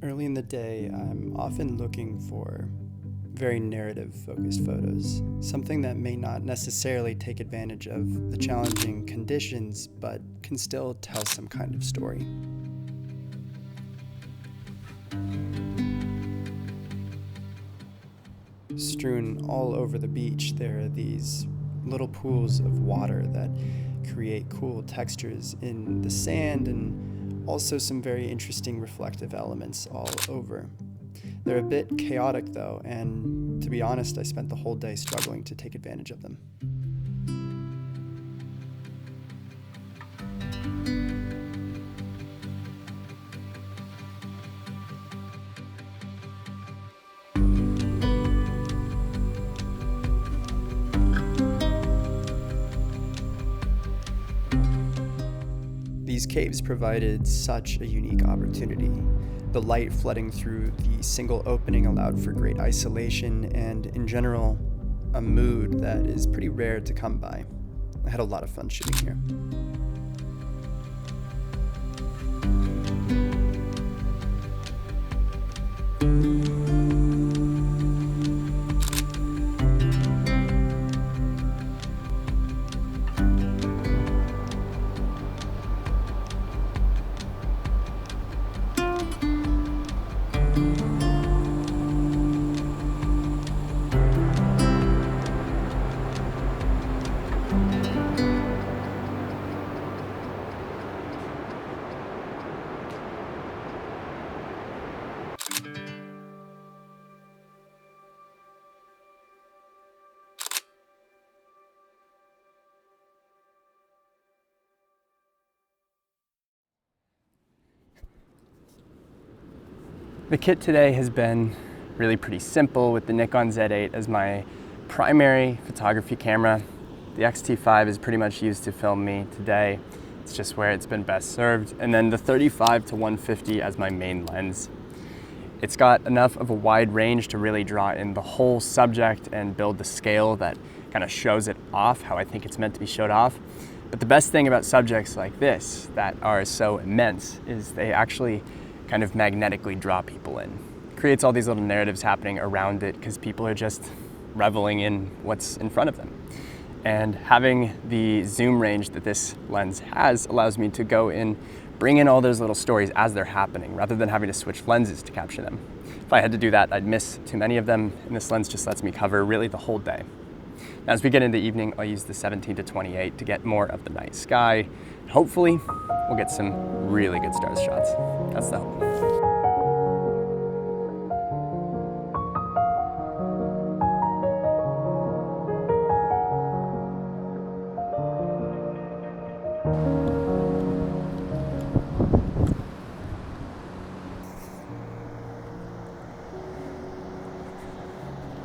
Early in the day, I'm often looking for very narrative-focused photos, something that may not necessarily take advantage of the challenging conditions, but can still tell some kind of story. Strewn all over the beach, there are these little pools of water that create cool textures in the sand and also some very interesting reflective elements all over. They're a bit chaotic though, and to be honest, I spent the whole day struggling to take advantage of them. These caves provided such a unique opportunity. The light flooding through the single opening allowed for great isolation and, in general, a mood that is pretty rare to come by. I had a lot of fun shooting here. The kit today has been really pretty simple with the Nikon Z8 as my primary photography camera. The X-T5 is pretty much used to film me today. It's just where it's been best served. And then the 35 to 150 as my main lens. It's got enough of a wide range to really draw in the whole subject and build the scale that kind of shows it off how I think it's meant to be showed off. But the best thing about subjects like this that are so immense is they actually kind of magnetically draw people in. It creates all these little narratives happening around it because people are just reveling in what's in front of them. And having the zoom range that this lens has allows me to go in, bring in all those little stories as they're happening rather than having to switch lenses to capture them. If I had to do that, I'd miss too many of them, and this lens just lets me cover really the whole day. Now, as we get into the evening, I'll use the 17 to 28 to get more of the night sky. Hopefully, we'll get some really good stars shots. That's the hope.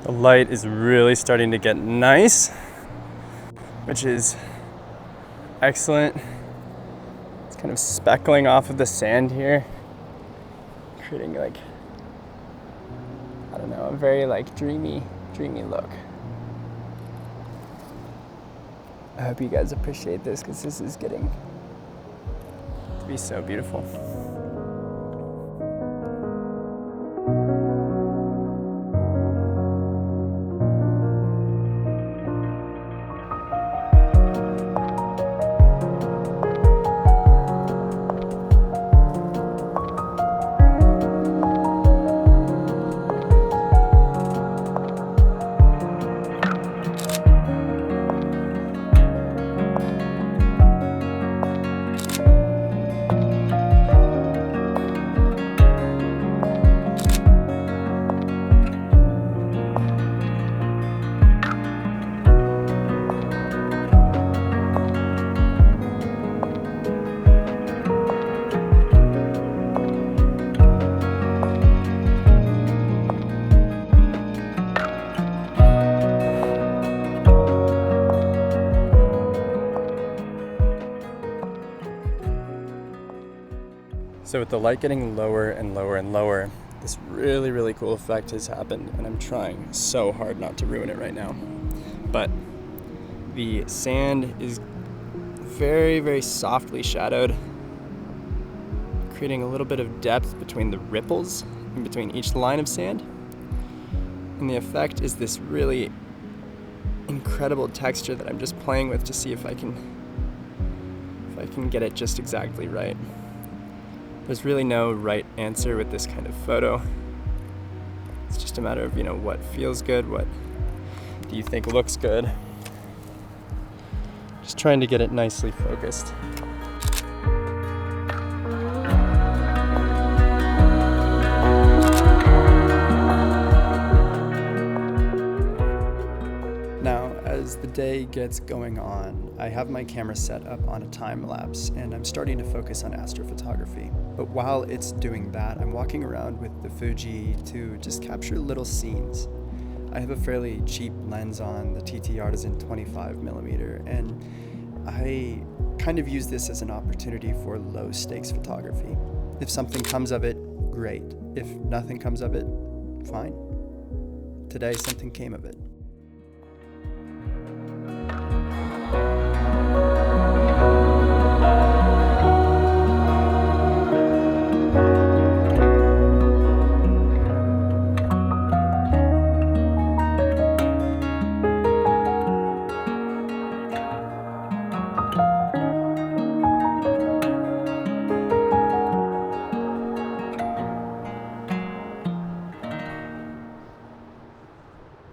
The light is really starting to get nice, which is excellent. It's kind of speckling off of the sand here, creating like, I don't know, a very like dreamy look. I hope you guys appreciate this because this is getting to be so beautiful. So with the light getting lower and lower and lower, this really, really cool effect has happened, and I'm trying so hard not to ruin it right now. But the sand is very, very softly shadowed, creating a little bit of depth between the ripples in between each line of sand. And the effect is this really incredible texture that I'm just playing with to see if I can get it just exactly right. There's really no right answer with this kind of photo. It's just a matter of, what feels good, what do you think looks good. Just trying to get it nicely focused. Now, as the day gets going on, I have my camera set up on a time lapse and I'm starting to focus on astrophotography. But while it's doing that, I'm walking around with the Fuji to just capture little scenes. I have a fairly cheap lens on, the TT Artisan 25mm, and I kind of use this as an opportunity for low stakes photography. If something comes of it, great. If nothing comes of it, fine. Today, something came of it.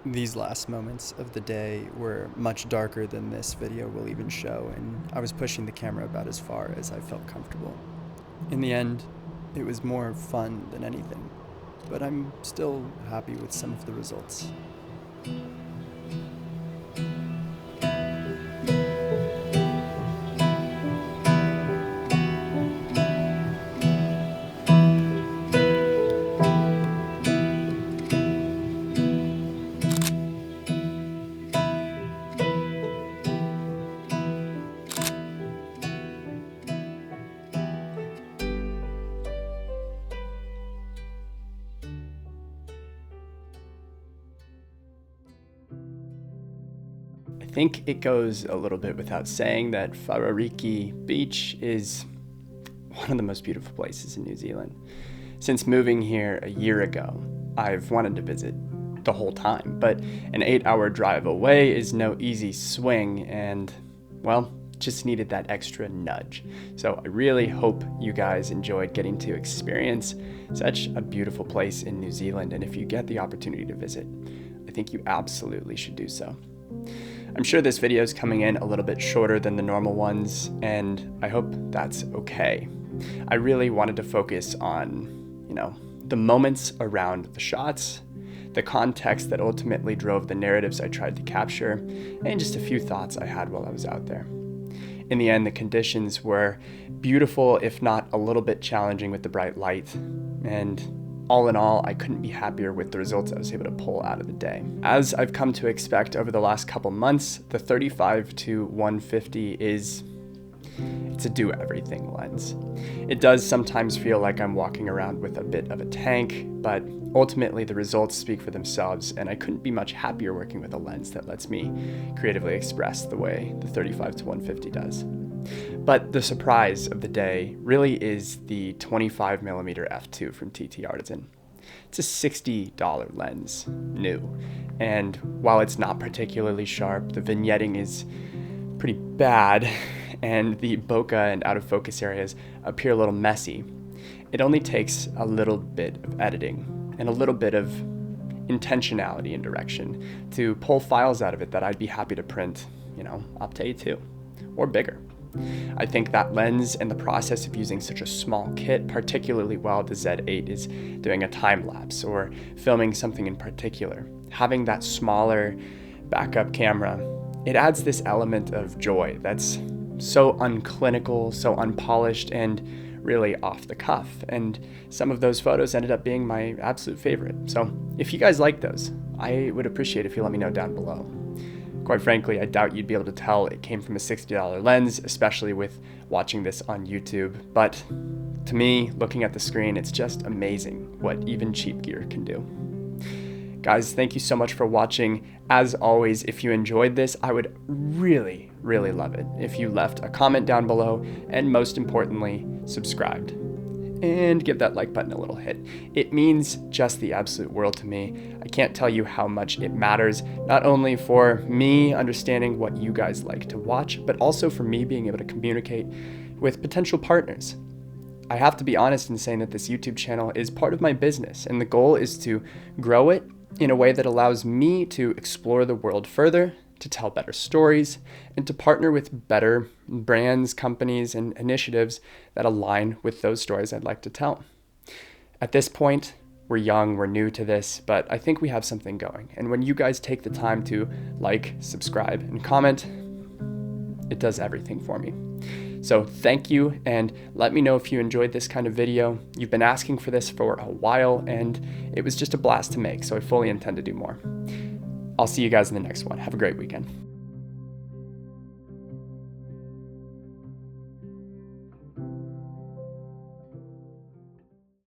These last moments of the day were much darker than this video will even show, and I was pushing the camera about as far as I felt comfortable. In the end, it was more fun than anything, but I'm still happy with some of the results. I think it goes a little bit without saying that Wharekirauponga Beach is one of the most beautiful places in New Zealand. Since moving here a year ago, I've wanted to visit the whole time, but an 8-hour drive away is no easy swing and, well, just needed that extra nudge. So I really hope you guys enjoyed getting to experience such a beautiful place in New Zealand, and if you get the opportunity to visit, I think you absolutely should do so. I'm sure this video is coming in a little bit shorter than the normal ones, and I hope that's okay. I really wanted to focus on, the moments around the shots, the context that ultimately drove the narratives I tried to capture, and just a few thoughts I had while I was out there. In the end, the conditions were beautiful, if not a little bit challenging with the bright light, and all in all, I couldn't be happier with the results I was able to pull out of the day. As I've come to expect over the last couple months, the 35-150 it's a do-everything lens. It does sometimes feel like I'm walking around with a bit of a tank, but ultimately the results speak for themselves, and I couldn't be much happier working with a lens that lets me creatively express the way the 35-150 does. But the surprise of the day really is the 25mm f2 from TT Artisan. It's a $60 lens, new, and while it's not particularly sharp, the vignetting is pretty bad, and the bokeh and out of focus areas appear a little messy. It only takes a little bit of editing and a little bit of intentionality and direction to pull files out of it that I'd be happy to print, up to A2 or bigger. I think that lens and the process of using such a small kit, particularly while the Z8 is doing a time lapse or filming something in particular, having that smaller backup camera, it adds this element of joy that's so unclinical, so unpolished, and really off the cuff. And some of those photos ended up being my absolute favorite. So if you guys like those, I would appreciate if you let me know down below. Quite frankly, I doubt you'd be able to tell it came from a $60 lens, especially with watching this on YouTube. But to me, looking at the screen, it's just amazing what even cheap gear can do. Guys, thank you so much for watching. As always, if you enjoyed this, I would really love it if you left a comment down below, and most importantly, subscribed. and give that like button a little hit. It means just the absolute world to me. I can't tell you how much it matters, not only for me understanding what you guys like to watch, but also for me being able to communicate with potential partners. I have to be honest in saying that this YouTube channel is part of my business, and the goal is to grow it in a way that allows me to explore the world further, to tell better stories, and to partner with better brands, companies, and initiatives that align with those stories I'd like to tell. At this point, we're young, we're new to this, but I think we have something going. And when you guys take the time to like, subscribe, and comment, it does everything for me. So thank you, and let me know if you enjoyed this kind of video. You've been asking for this for a while, and it was just a blast to make, so I fully intend to do more. I'll see you guys in the next one. Have a great weekend.